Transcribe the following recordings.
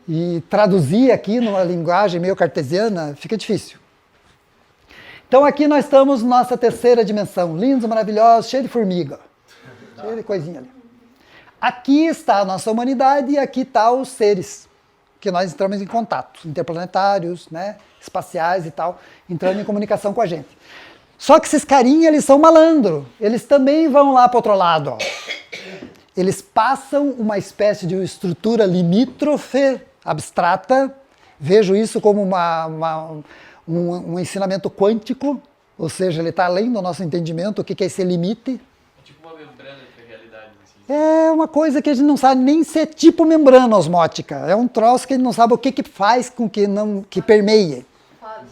E traduzir aqui numa linguagem meio cartesiana fica difícil. Então aqui nós estamos na nossa terceira dimensão, lindos, maravilhosos, cheio de formiga, cheio de coisinha ali. Aqui está a nossa humanidade e aqui está os seres que nós entramos em contato, interplanetários, né, espaciais e tal, entrando em comunicação com a gente. Só que esses carinhas, eles são malandro, eles também vão lá para o outro lado. Ó. Eles passam uma espécie de estrutura limítrofe, abstrata, vejo isso como um ensinamento quântico, ou seja, ele está além do nosso entendimento, o que é esse limite. É tipo uma membrana entre realidades. Assim. É uma coisa que a gente não sabe nem se é tipo membrana osmótica, é um troço que a gente não sabe o que faz com que permeie.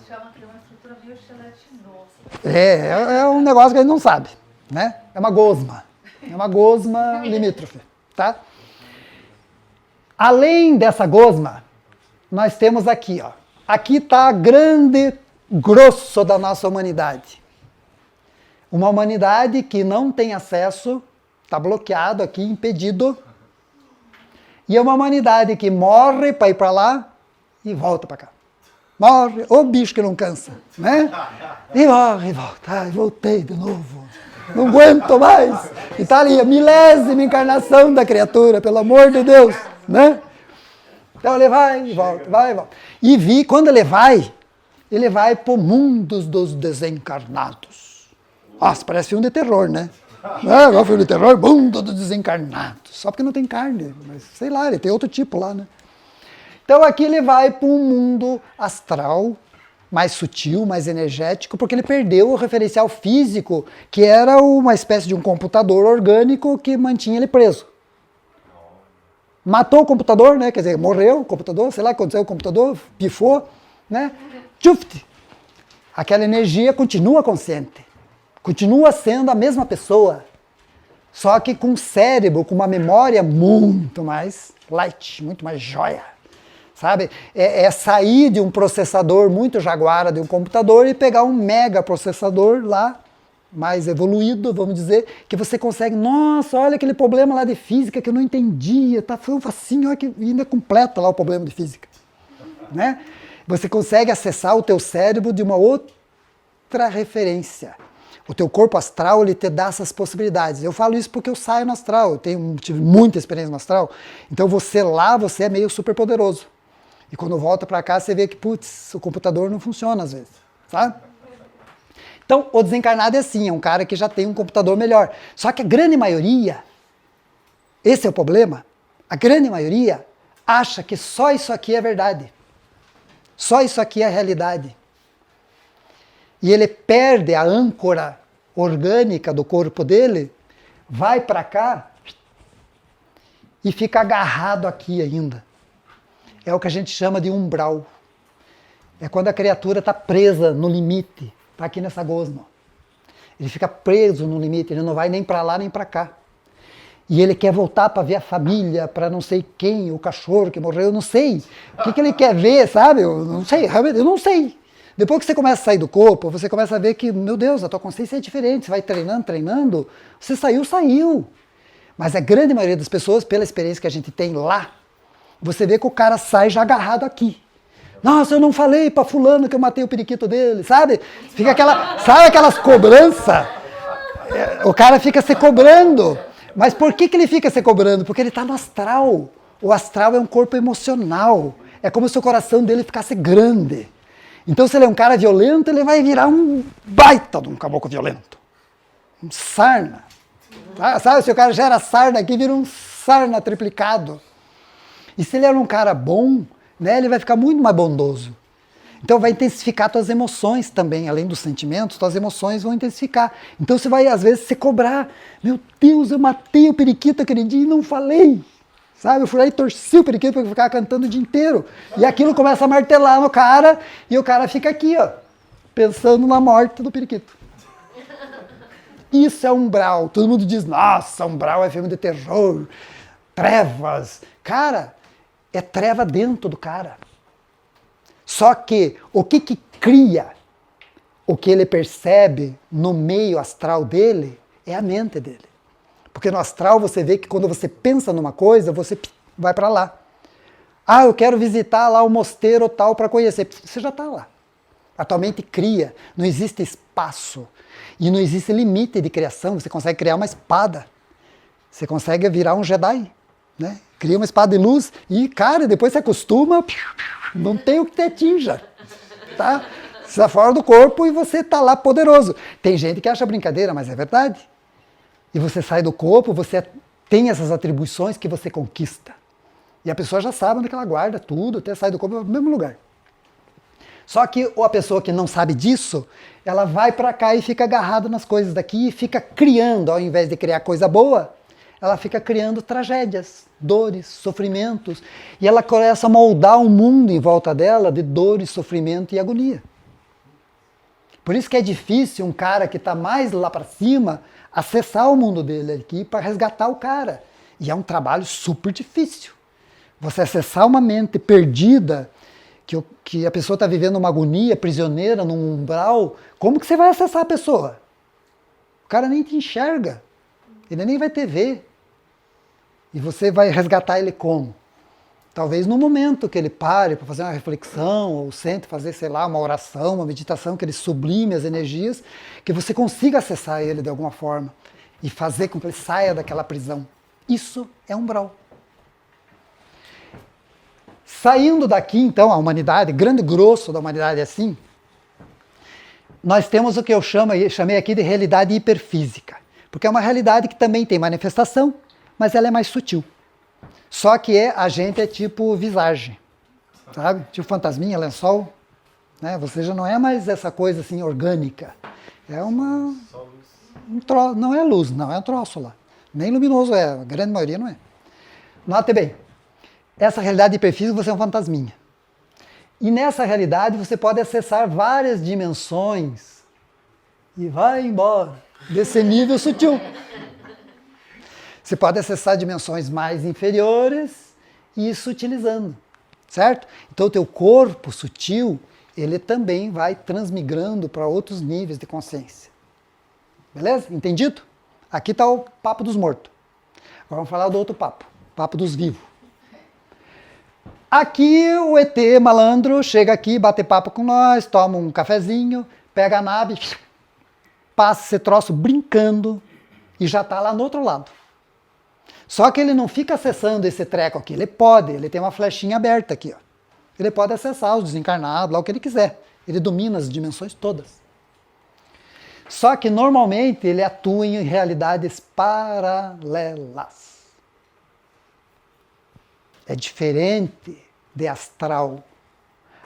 Chama que é uma estrutura bioesqueletinosa. É um negócio que a gente não sabe, né? É uma gosma limítrofe, tá? Além dessa gosma, nós temos aqui, ó. Aqui está grande grosso da nossa humanidade. Uma humanidade que não tem acesso, está bloqueado aqui, impedido. E é uma humanidade que morre para ir para lá e volta para cá. Morre, ô bicho que não cansa, né? E morre e volta. Ai, voltei de novo. Não aguento mais. E está ali a milésima encarnação da criatura, pelo amor de Deus, né? Então ele vai e volta, vai e volta. E quando ele vai para o mundo dos desencarnados. Nossa, parece filme de terror, né? Agora filme de terror, mundo dos desencarnados. Só porque não tem carne, mas sei lá, ele tem outro tipo lá, né? Então aqui ele vai para um mundo astral, mais sutil, mais energético, porque ele perdeu o referencial físico, que era uma espécie de um computador orgânico que mantinha ele preso. Matou o computador, né? Quer dizer, morreu o computador, sei lá o que aconteceu, o computador pifou, né? Tchuft! Aquela energia continua consciente, continua sendo a mesma pessoa, só que com um cérebro, com uma memória muito mais light, muito mais joia, sabe? É sair de um processador muito jaguara de um computador e pegar um mega processador lá, mais evoluído, vamos dizer, que você consegue, nossa, olha aquele problema lá de física que eu não entendia, tá, foi um facinho, olha que ainda completa lá o problema de física, né? Você consegue acessar o teu cérebro de uma outra referência. O teu corpo astral, ele te dá essas possibilidades. Eu falo isso porque eu saio no astral, eu tive muita experiência no astral, então você é meio super poderoso. E quando volta para cá, você vê que, putz, o computador não funciona às vezes, sabe? Então, o desencarnado é assim, é um cara que já tem um computador melhor. Só que a grande maioria, esse é o problema, a grande maioria acha que só isso aqui é verdade. Só isso aqui é a realidade. E ele perde a âncora orgânica do corpo dele, vai para cá e fica agarrado aqui ainda. É o que a gente chama de umbral. É quando a criatura está presa no limite. Está aqui nessa gosma. Ele fica preso no limite, ele não vai nem para lá nem para cá. E ele quer voltar para ver a família, para não sei quem, o cachorro que morreu, eu não sei. O que ele quer ver, sabe? Eu não sei, realmente, eu não sei. Depois que você começa a sair do corpo, você começa a ver que, meu Deus, a tua consciência é diferente. Você vai treinando, você saiu. Mas a grande maioria das pessoas, pela experiência que a gente tem lá, você vê que o cara sai já agarrado aqui. Nossa, eu não falei para fulano que eu matei o periquito dele, sabe? Sabe aquelas cobranças? O cara fica se cobrando. Mas por que ele fica se cobrando? Porque ele está no astral. O astral é um corpo emocional. É como se o coração dele ficasse grande. Então, se ele é um cara violento, ele vai virar um baita de um caboclo violento. Um sarna. Sabe, se o cara já era sarna aqui, vira um sarna triplicado. E se ele era um cara bom, né, ele vai ficar muito mais bondoso. Então vai intensificar tuas emoções também, além dos sentimentos, tuas emoções vão intensificar. Então você vai, às vezes, se cobrar. Meu Deus, eu matei o periquito aquele dia e não falei. Sabe, eu fui lá e torci o periquito para ficar cantando o dia inteiro. E aquilo começa a martelar no cara, e o cara fica aqui, ó, pensando na morte do periquito. Isso é umbral. Todo mundo diz, nossa, umbral é filme de terror, trevas. Cara, é treva dentro do cara. Só que o que cria o que ele percebe no meio astral dele é a mente dele. Porque no astral você vê que quando você pensa numa coisa, você vai para lá. Ah, eu quero visitar lá o mosteiro tal para conhecer. Você já está lá. A tua mente cria. Não existe espaço. E não existe limite de criação. Você consegue criar uma espada. Você consegue virar um Jedi. Né? Cria uma espada de luz e, cara, depois você acostuma, não tem o que te atinja. Tá? Você está fora do corpo e você está lá poderoso. Tem gente que acha brincadeira, mas é verdade. E você sai do corpo, você tem essas atribuições que você conquista. E a pessoa já sabe onde que ela guarda tudo, até sai do corpo no mesmo lugar. Só que a pessoa que não sabe disso, ela vai para cá e fica agarrada nas coisas daqui e fica criando, ao invés de criar coisa boa, ela fica criando tragédias, dores, sofrimentos. E ela começa a moldar um mundo em volta dela de dores, sofrimento e agonia. Por isso que é difícil um cara que está mais lá para cima acessar o mundo dele aqui para resgatar o cara. E é um trabalho super difícil. Você acessar uma mente perdida, que a pessoa está vivendo uma agonia, prisioneira, num umbral, como que você vai acessar a pessoa? O cara nem te enxerga, ele nem vai te ver. E você vai resgatar ele como? Talvez no momento que ele pare para fazer uma reflexão, ou sente fazer, sei lá, uma oração, uma meditação, que ele sublime as energias, que você consiga acessar ele de alguma forma e fazer com que ele saia daquela prisão. Isso é umbral. Saindo daqui, então, a humanidade, grande grosso da humanidade é assim, nós temos o que eu chamei aqui de realidade hiperfísica, porque é uma realidade que também tem manifestação, mas ela é mais sutil. Só que a gente é tipo visagem, sabe? Tipo fantasminha, lençol, né? Você já não é mais essa coisa assim orgânica. É uma... não é luz, não é um troço lá. Nem luminoso é, a grande maioria não é. Note bem, essa realidade hiperfísica você é um fantasminha. E nessa realidade você pode acessar várias dimensões e vai embora desse nível sutil. Você pode acessar dimensões mais inferiores e ir sutilizando, certo? Então o teu corpo sutil, ele também vai transmigrando para outros níveis de consciência. Beleza? Entendido? Aqui está o papo dos mortos. Agora vamos falar do outro papo, papo dos vivos. Aqui o ET malandro chega aqui, bate papo com nós, toma um cafezinho, pega a nave, passa esse troço brincando e já está lá no outro lado. Só que ele não fica acessando esse treco aqui, ele tem uma flechinha aberta aqui, ó. Ele pode acessar os desencarnados, lá o que ele quiser. Ele domina as dimensões todas. Só que normalmente ele atua em realidades paralelas. É diferente de astral.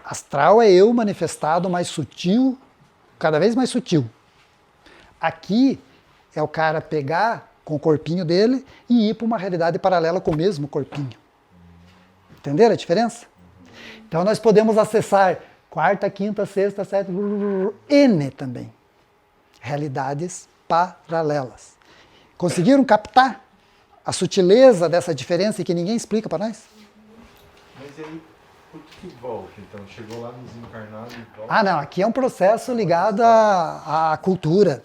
Astral é eu manifestado mais sutil, cada vez mais sutil. Aqui é o cara pegar com o corpinho dele e ir para uma realidade paralela com o mesmo corpinho. Entenderam a diferença? Então nós podemos acessar quarta, quinta, sexta, sétima, N também. Realidades paralelas. Conseguiram captar a sutileza dessa diferença e que ninguém explica para nós? Mas aí, por que volta? Então, chegou lá nos encarnados e volta? Ah, não, aqui é um processo ligado à cultura,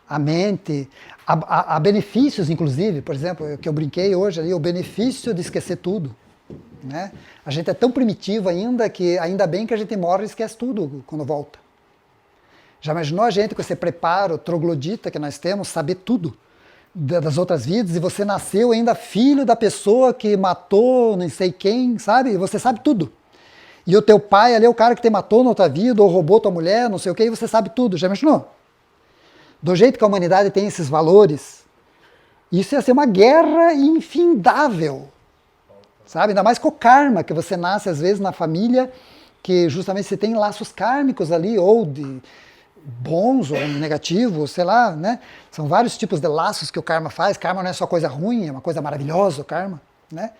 à mente, a benefícios, inclusive, por exemplo, que eu brinquei hoje ali, o benefício de esquecer tudo. Né? A gente é tão primitivo ainda que ainda bem que a gente morre e esquece tudo quando volta. Já imaginou a gente com esse preparo troglodita que nós temos, saber tudo das outras vidas, e você nasceu ainda filho da pessoa que matou não sei quem, sabe? E você sabe tudo. E o teu pai ali é o cara que te matou na outra vida, ou roubou tua mulher, não sei o que, e você sabe tudo. Já imaginou? Do jeito que a humanidade tem esses valores, isso ia ser uma guerra infindável. Sabe? Ainda mais com o karma, que você nasce às vezes na família, que justamente você tem laços kármicos ali, ou de bons ou negativos, sei lá, né? São vários tipos de laços que o karma faz. Karma não é só coisa ruim, é uma coisa maravilhosa o karma, né?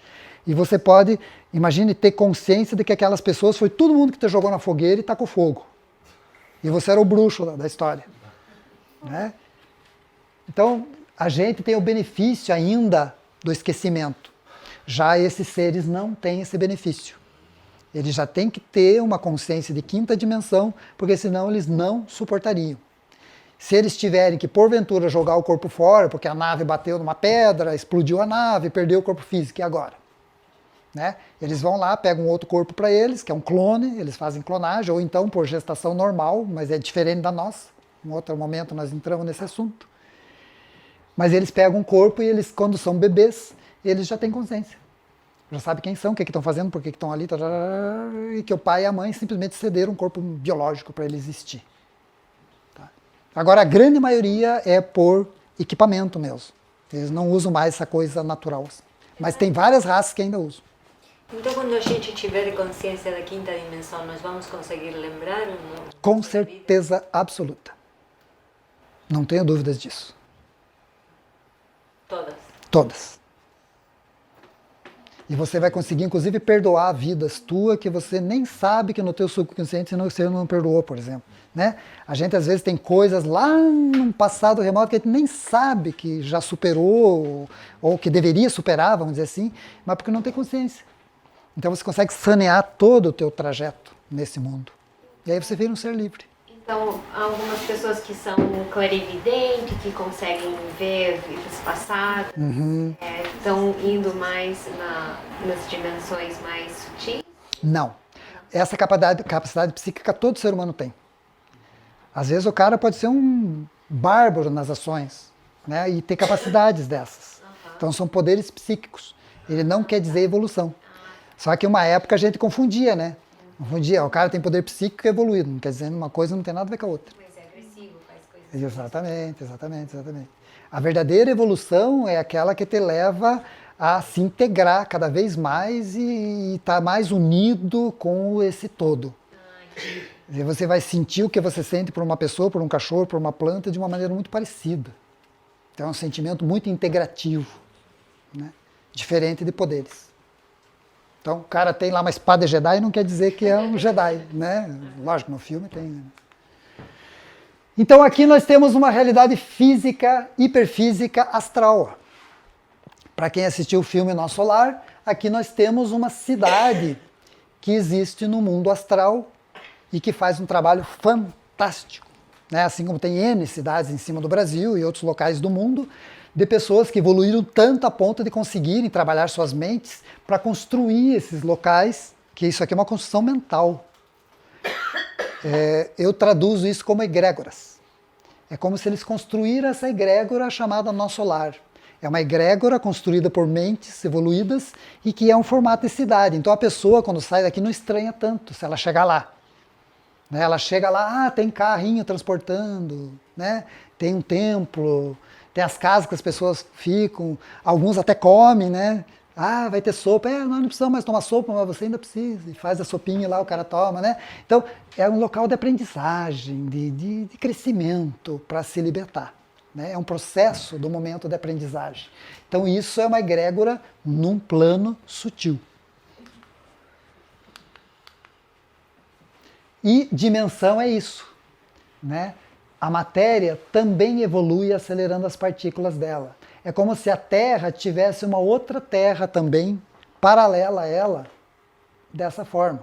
E você pode, imagine, ter consciência de que aquelas pessoas foi todo mundo que te jogou na fogueira e tacou fogo. E você era o bruxo da história, né? Então, a gente tem o benefício ainda do esquecimento. Já esses seres não têm esse benefício. Eles já têm que ter uma consciência de quinta dimensão, porque senão eles não suportariam. Se eles tiverem que, porventura, jogar o corpo fora, porque a nave bateu numa pedra, explodiu a nave, perdeu o corpo físico, e agora? né? Eles vão lá, pegam um outro corpo para eles, que é um clone, eles fazem clonagem, ou então por gestação normal, mas é diferente da nossa. Em outro momento nós entramos nesse assunto. Mas eles pegam um corpo e eles, quando são bebês, eles já têm consciência. Já sabem quem são, o que estão fazendo, por que estão ali, e que o pai e a mãe simplesmente cederam um corpo biológico para ele existir. Tá? Agora, a grande maioria é por equipamento mesmo. Eles não usam mais essa coisa natural. Mas tem várias raças que ainda usam. Então, quando a gente tiver consciência da quinta dimensão, nós vamos conseguir lembrar ou não? Com certeza absoluta. Não tenho dúvidas disso. Todas. Todas. E você vai conseguir, inclusive, perdoar vidas tuas que você nem sabe que no teu subconsciente você não perdoou, por exemplo. Né? A gente, às vezes, tem coisas lá num passado remoto que a gente nem sabe que já superou ou que deveria superar, vamos dizer assim, mas porque não tem consciência. Então, você consegue sanear todo o teu trajeto nesse mundo. E aí você vira um ser livre. Então, há algumas pessoas que são clarividentes, que conseguem ver vidas passadas, estão indo mais nas dimensões mais sutis? Não. Essa capacidade psíquica todo ser humano tem. Às vezes o cara pode ser um bárbaro nas ações, né, e ter capacidades dessas. Então são poderes psíquicos. Ele não quer dizer evolução. Só que uma época a gente confundia, né? Confundia, o cara tem poder psíquico evoluído, não quer dizer uma coisa não tem nada a ver com a outra. Mas é agressivo, faz coisas. Exatamente. A verdadeira evolução é aquela que te leva a se integrar cada vez mais e estar mais unido com esse todo. E você vai sentir o que você sente por uma pessoa, por um cachorro, por uma planta de uma maneira muito parecida. Então é um sentimento muito integrativo, né? Diferente de poderes. Então o cara tem lá uma espada Jedi não quer dizer que é um Jedi, né? Lógico, no filme tem. Né? Então aqui nós temos uma realidade física, hiperfísica, astral. Para quem assistiu o filme Nosso Lar, aqui nós temos uma cidade que existe no mundo astral e que faz um trabalho fantástico, né? Assim como tem N cidades em cima do Brasil e outros locais do mundo, de pessoas que evoluíram tanto a ponto de conseguirem trabalhar suas mentes para construir esses locais, que isso aqui é uma construção mental. Eu traduzo isso como egrégoras. É como se eles construíram essa egrégora chamada Nosso Lar. É uma egrégora construída por mentes evoluídas e que é um formato de cidade. Então a pessoa, quando sai daqui, não estranha tanto se ela chegar lá. Né? Ela chega lá, tem carrinho transportando, né? Tem um templo, tem as casas que as pessoas ficam, alguns até comem, né? Ah, vai ter sopa. Nós não precisamos mais tomar sopa, mas você ainda precisa. E faz a sopinha lá, o cara toma, né? Então, é um local de aprendizagem, de crescimento para se libertar. Né? É um processo do momento de aprendizagem. Então, isso é uma egrégora num plano sutil. E dimensão é isso, né? A matéria também evolui acelerando as partículas dela. É como se a Terra tivesse uma outra Terra também, paralela a ela, dessa forma.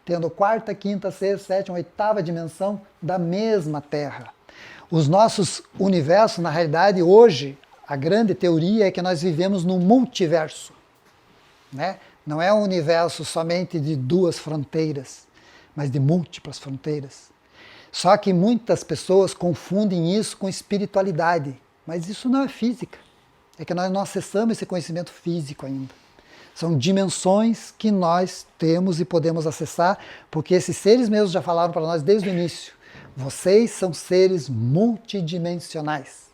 Tendo quarta, quinta, sexta, sétima, oitava dimensão da mesma Terra. Os nossos universos, na realidade, hoje, a grande teoria é que nós vivemos num multiverso. Né? Não é um universo somente de duas fronteiras, mas de múltiplas fronteiras. Só que muitas pessoas confundem isso com espiritualidade, mas isso não é física. É que nós não acessamos esse conhecimento físico ainda. São dimensões que nós temos e podemos acessar, porque esses seres mesmos já falaram para nós desde o início. Vocês são seres multidimensionais.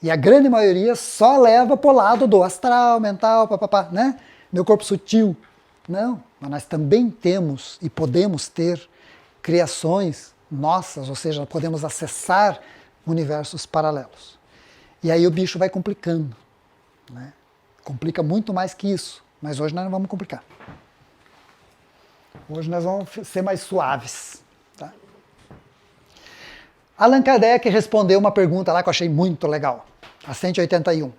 E a grande maioria só leva para o lado do astral, mental, papapá, né? Meu corpo sutil. Não, mas nós também temos e podemos ter criações nossas, ou seja, podemos acessar universos paralelos. E aí o bicho vai complicando. Né? Complica muito mais que isso, mas hoje nós não vamos complicar. Hoje nós vamos ser mais suaves. Tá? Allan Kardec respondeu uma pergunta lá que eu achei muito legal, a 181.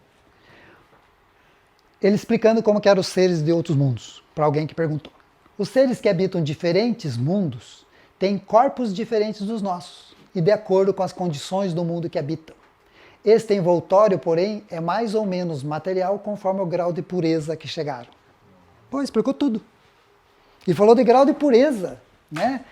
Ele explicando como que eram os seres de outros mundos, para alguém que perguntou. Os seres que habitam diferentes mundos têm corpos diferentes dos nossos, e de acordo com as condições do mundo que habitam. Este envoltório, porém, é mais ou menos material conforme o grau de pureza que chegaram. Pô, explicou tudo. E falou de grau de pureza, né?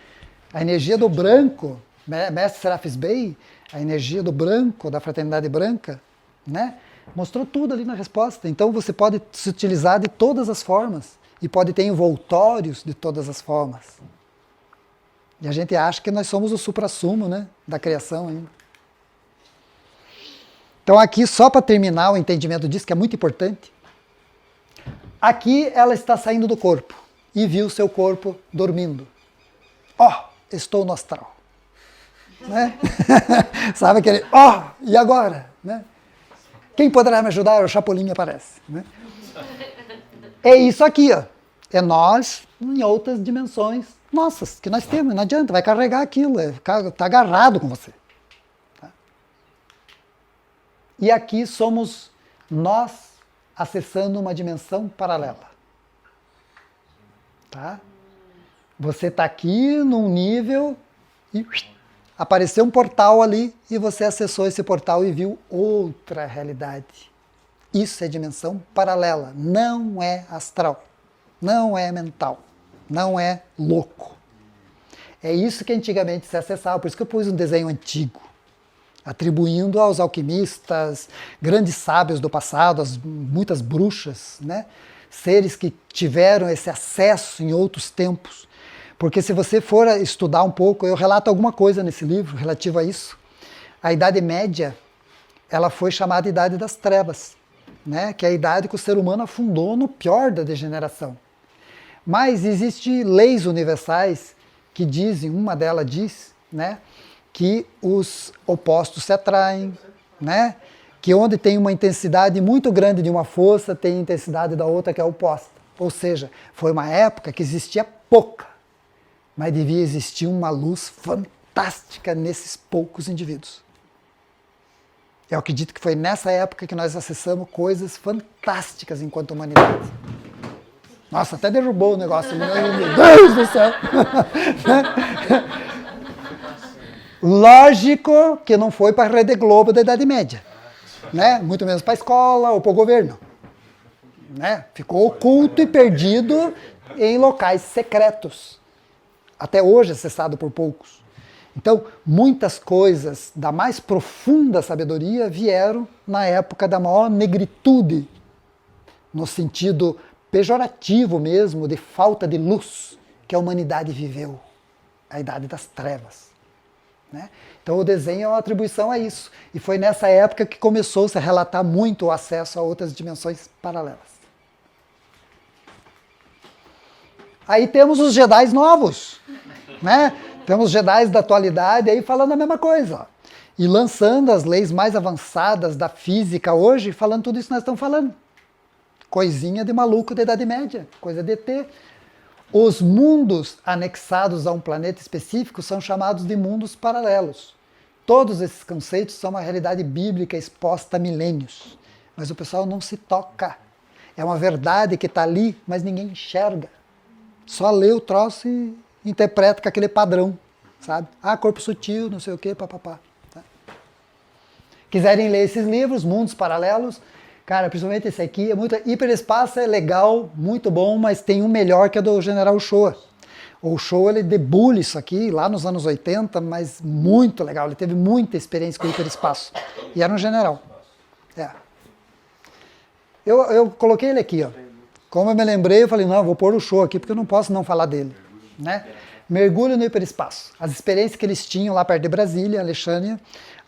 A energia do branco, Mestre Serafis Bey, a energia do branco, da fraternidade branca, né? Mostrou tudo ali na resposta. Então você pode se utilizar de todas as formas e pode ter envoltórios de todas as formas. E a gente acha que nós somos o suprassumo, né, da criação ainda. Então aqui, só para terminar o entendimento disso, que é muito importante, aqui ela está saindo do corpo e viu seu corpo dormindo. Estou no astral. Né? Sabe aquele, e agora? Né? Quem poderá me ajudar? O Chapolin aparece. Né? É isso aqui, ó. É nós em outras dimensões nossas, que nós temos, não adianta, vai carregar aquilo, está agarrado com você. Tá? E aqui somos nós acessando uma dimensão paralela. Tá? Você está aqui num nível e apareceu um portal ali e você acessou esse portal e viu outra realidade. Isso é dimensão paralela, não é astral, não é mental, não é louco. É isso que antigamente se acessava, por isso que eu pus um desenho antigo, atribuindo aos alquimistas, grandes sábios do passado, muitas bruxas, né? Seres que tiveram esse acesso em outros tempos. Porque se você for estudar um pouco, eu relato alguma coisa nesse livro relativo a isso. A Idade Média, ela foi chamada Idade das Trevas, né? Que é a idade que o ser humano afundou no pior da degeneração. Mas existem leis universais que dizem, uma delas diz, né, que os opostos se atraem, né? Que onde tem uma intensidade muito grande de uma força, tem a intensidade da outra que é oposta. Ou seja, foi uma época que existia pouca, mas devia existir uma luz fantástica nesses poucos indivíduos. Eu acredito que foi nessa época que nós acessamos coisas fantásticas enquanto humanidade. Nossa, até derrubou o negócio. Meu Deus do céu! Lógico que não foi para a Rede Globo da Idade Média. Né? Muito menos para a escola ou para o governo. Né? Ficou oculto e perdido em locais secretos. Até hoje acessado por poucos. Então, muitas coisas da mais profunda sabedoria vieram na época da maior negritude, no sentido pejorativo mesmo, de falta de luz que a humanidade viveu, a Idade das Trevas. Né? Então o desenho é uma atribuição a isso. E foi nessa época que começou-se a relatar muito o acesso a outras dimensões paralelas. Aí temos os Jedis novos, né? Temos Jedis da atualidade aí falando a mesma coisa. Ó. E lançando as leis mais avançadas da física hoje, falando tudo isso que nós estamos falando. Coisinha de maluco da Idade Média, coisa de ET. Os mundos anexados a um planeta específico são chamados de mundos paralelos. Todos esses conceitos são uma realidade bíblica exposta há milênios. Mas o pessoal não se toca. É uma verdade que está ali, mas ninguém enxerga. Só lê o troço e interpreta com aquele padrão, sabe? Corpo sutil, não sei o quê, papapá. Tá? Quiserem ler esses livros, Mundos Paralelos, cara, principalmente esse aqui, é muito... Hiperespaço é legal, muito bom, mas tem um melhor que é do General Shoa. O Shoa, ele debulha isso aqui, lá nos anos 80, mas muito legal, ele teve muita experiência com o hiperespaço. E era um general. É. Eu coloquei ele aqui, ó. Como eu me lembrei, eu falei, não, eu vou pôr o Shoa aqui, porque eu não posso não falar dele. Né? Mergulho no hiperespaço. As experiências que eles tinham lá perto de Brasília, Alexandria,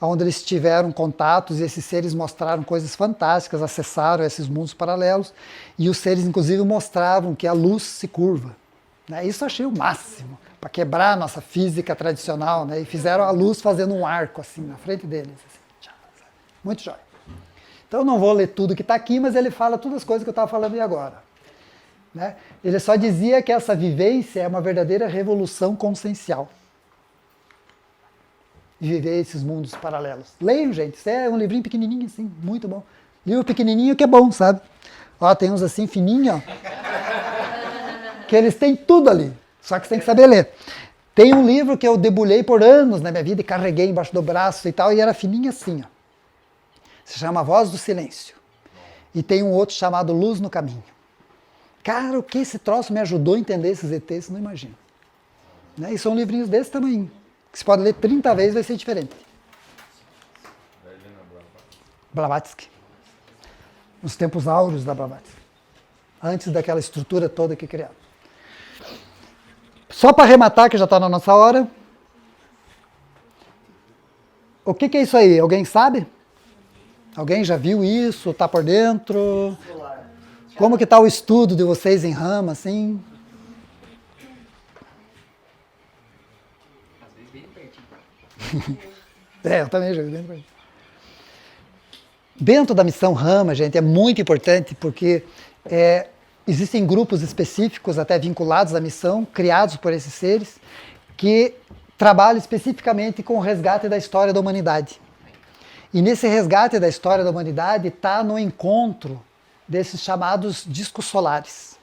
onde eles tiveram contatos e esses seres mostraram coisas fantásticas, acessaram esses mundos paralelos e os seres inclusive mostravam que a luz se curva. Né? Isso eu achei o máximo, para quebrar a nossa física tradicional, né? E fizeram a luz fazendo um arco assim na frente deles. Assim. Muito jóia. Então eu não vou ler tudo que está aqui, mas ele fala todas as coisas que eu estava falando agora. Né? Ele só dizia que essa vivência é uma verdadeira revolução consciencial. Viver esses mundos paralelos. Leiam, gente. Isso é um livrinho pequenininho assim, muito bom. Livro pequenininho que é bom, sabe? Ó, tem uns assim fininho, ó. Que eles têm tudo ali. Só que você tem que saber ler. Tem um livro que eu debulhei por anos na minha vida e carreguei embaixo do braço e tal, e era fininho assim, ó. Se chama Voz do Silêncio. E tem um outro chamado Luz no Caminho. Cara, o que esse troço me ajudou a entender esses ETs, você não imagina. Né? E são livrinhos desse tamanho, que você pode ler 30 vezes, vai ser diferente. Blavatsky. Nos tempos áureos da Blavatsky. Antes daquela estrutura toda que criaram. Só para arrematar, que já está na nossa hora. O que é isso aí? Alguém sabe? Alguém já viu isso? Está por dentro? Como que está o estudo de vocês em rama, assim? Às vezes bem pertinho. Eu também já vi bem pertinho. Dentro da missão Rama, gente, é muito importante porque existem grupos específicos, até vinculados à missão, criados por esses seres, que trabalham especificamente com o resgate da história da humanidade. E nesse resgate da história da humanidade está no encontro desses chamados discos solares.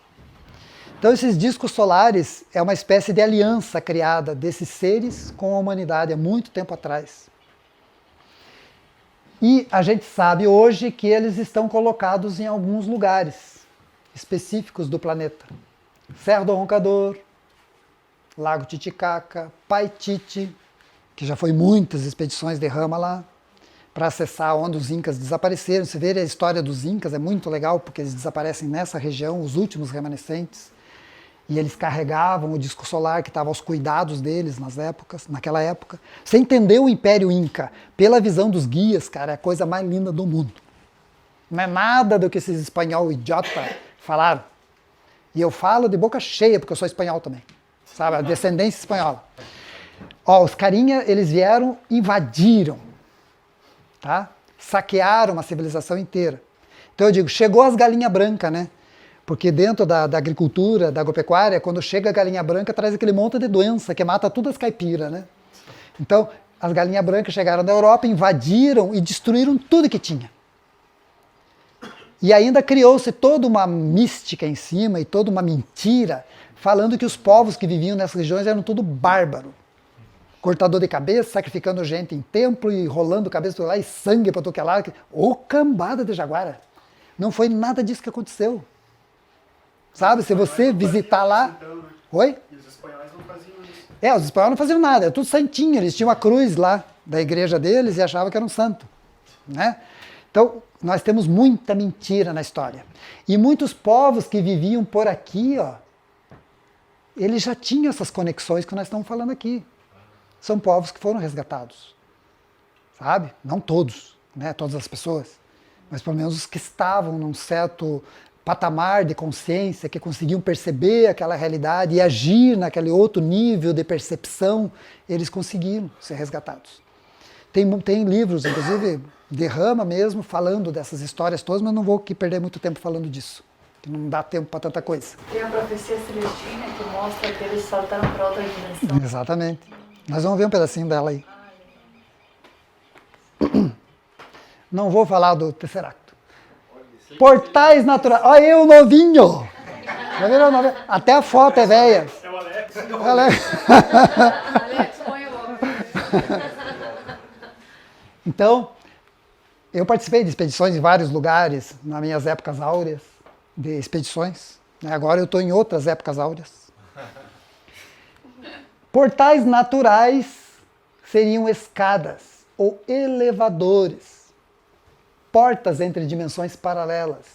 Então esses discos solares é uma espécie de aliança criada desses seres com a humanidade há muito tempo atrás. E a gente sabe hoje que eles estão colocados em alguns lugares específicos do planeta. Serra do Roncador, Lago Titicaca, Paititi, que já foi muitas expedições de Rama lá, para acessar onde os Incas desapareceram. Se ver a história dos Incas é muito legal, porque eles desaparecem nessa região, os últimos remanescentes, e eles carregavam o disco solar que estava aos cuidados deles naquela época. Você entender o Império Inca pela visão dos guias, cara, é a coisa mais linda do mundo. Não é nada do que esses espanhol idiota falaram. E eu falo de boca cheia, porque eu sou espanhol também. Sabe, a descendência espanhola. Ó, os carinha, eles vieram, invadiram, tá? Saquearam uma civilização inteira. Então eu digo, chegou as galinhas brancas, né? Porque dentro da agricultura, da agropecuária, quando chega a galinha branca, traz aquele monte de doença que mata todas as caipiras, né? Então, as galinhas brancas chegaram da Europa, invadiram e destruíram tudo que tinha. E ainda criou-se toda uma mística em cima e toda uma mentira, falando que os povos que viviam nessas regiões eram tudo bárbaro. Cortador de cabeça, sacrificando gente em templo e rolando cabeça por lá e sangue para todo que é lado. Ô cambada de jaguara! Não foi nada disso que aconteceu. Sabe, se você visitar lá... Oi? E os espanhóis não faziam isso. Os espanhóis não faziam nada, era tudo santinho. Eles tinham a cruz lá da igreja deles e achavam que era um santo. Né? Então, nós temos muita mentira na história. E muitos povos que viviam por aqui, ó, eles já tinham essas conexões que nós estamos falando aqui. São povos que foram resgatados. Sabe? Não todos, né? Todas as pessoas. Mas pelo menos os que estavam num certo patamar de consciência, que conseguiam perceber aquela realidade e agir naquele outro nível de percepção, eles conseguiram ser resgatados. Tem livros, inclusive, de Rama mesmo, falando dessas histórias todas, mas não vou aqui perder muito tempo falando disso, que não dá tempo para tanta coisa. Tem a profecia celestina que mostra que eles saltaram para outra dimensão. Exatamente. Nós vamos ver um pedacinho dela aí. Não vou falar do Tesseracto. Portais naturais. Olha eu, novinho! Já viram novinho? Até a foto é velha. É o Alex. Alex, põe o Então, eu participei de expedições em vários lugares, nas minhas épocas áureas de expedições. Agora eu estou em outras épocas áureas. Portais naturais seriam escadas ou elevadores, portas entre dimensões paralelas,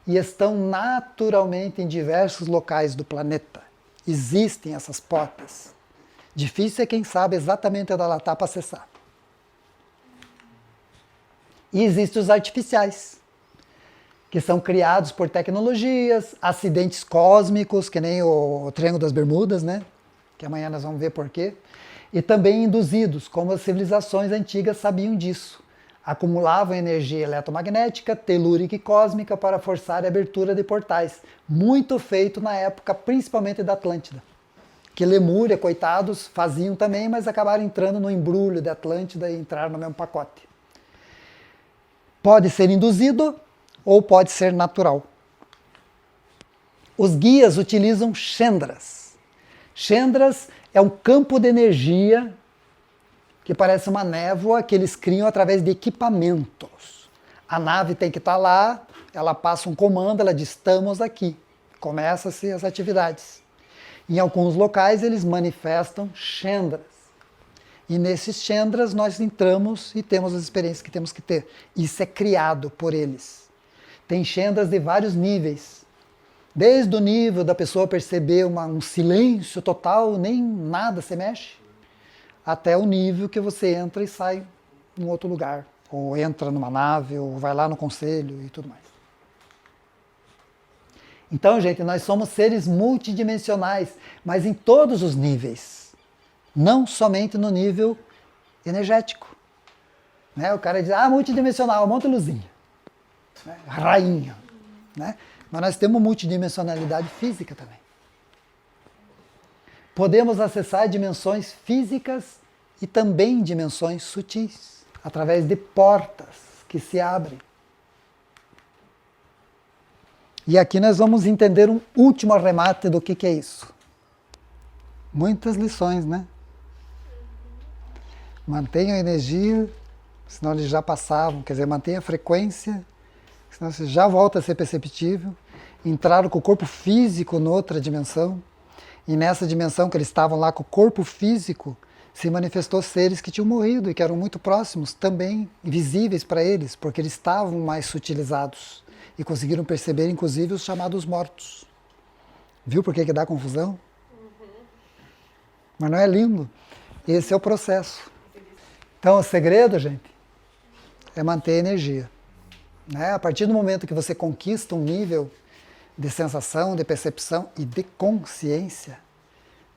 e estão naturalmente em diversos locais do planeta. Existem essas portas. Difícil é quem sabe exatamente onde ela está para acessar. E existem os artificiais, que são criados por tecnologias, acidentes cósmicos, que nem o Triângulo das Bermudas, né? Que amanhã nós vamos ver por quê. E também induzidos, como as civilizações antigas sabiam disso. Acumulavam energia eletromagnética, telúrica e cósmica para forçar a abertura de portais. Muito feito na época, principalmente da Atlântida. Que Lemúria, coitados, faziam também, mas acabaram entrando no embrulho da Atlântida e entraram no mesmo pacote. Pode ser induzido ou pode ser natural. Os guias utilizam Chandras. Chandras é um campo de energia que parece uma névoa que eles criam através de equipamentos. A nave tem que estar lá, ela passa um comando, ela diz, estamos aqui. Começam-se as atividades. Em alguns locais eles manifestam chendras. E nesses chendras nós entramos e temos as experiências que temos que ter. Isso é criado por eles. Tem chendras de vários níveis. Desde o nível da pessoa perceber um silêncio total, nem nada se mexe, até o nível que você entra e sai em outro lugar. Ou entra numa nave, ou vai lá no conselho e tudo mais. Então, gente, nós somos seres multidimensionais, mas em todos os níveis. Não somente no nível energético. Né? O cara diz, multidimensional, monta luzinha. Né? Rainha. Né? Mas nós temos multidimensionalidade física também. Podemos acessar dimensões físicas e também dimensões sutis, através de portas que se abrem. E aqui nós vamos entender um último arremate do que é isso. Muitas lições, né? Mantenham a energia, senão eles já passavam, quer dizer, mantenha a frequência, senão você já volta a ser perceptível. Entraram com o corpo físico noutra dimensão, e nessa dimensão que eles estavam lá com o corpo físico, se manifestou seres que tinham morrido e que eram muito próximos, também invisíveis para eles, porque eles estavam mais sutilizados e conseguiram perceber, inclusive, os chamados mortos. Viu por que dá confusão? Mas não é lindo? Esse é o processo. Então, o segredo, gente, é manter a energia. Né? A partir do momento que você conquista um nível de sensação, de percepção e de consciência,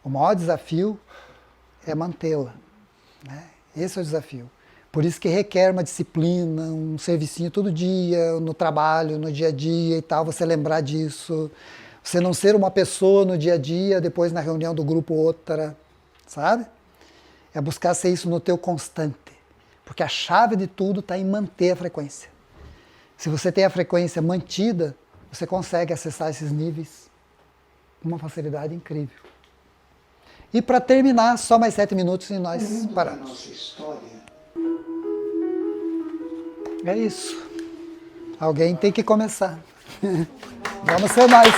o maior desafio é mantê-la. Né? Esse é o desafio. Por isso que requer uma disciplina, um servicinho todo dia, no trabalho, no dia a dia e tal, você lembrar disso. Você não ser uma pessoa no dia a dia, depois na reunião do grupo outra, sabe? É buscar ser isso no teu constante. Porque a chave de tudo está em manter a frequência. Se você tem a frequência mantida, você consegue acessar esses níveis com uma facilidade incrível. E para terminar, só mais 7 minutos e nós paramos. Nossa história. É isso. Alguém tem que começar. Vamos ser mais.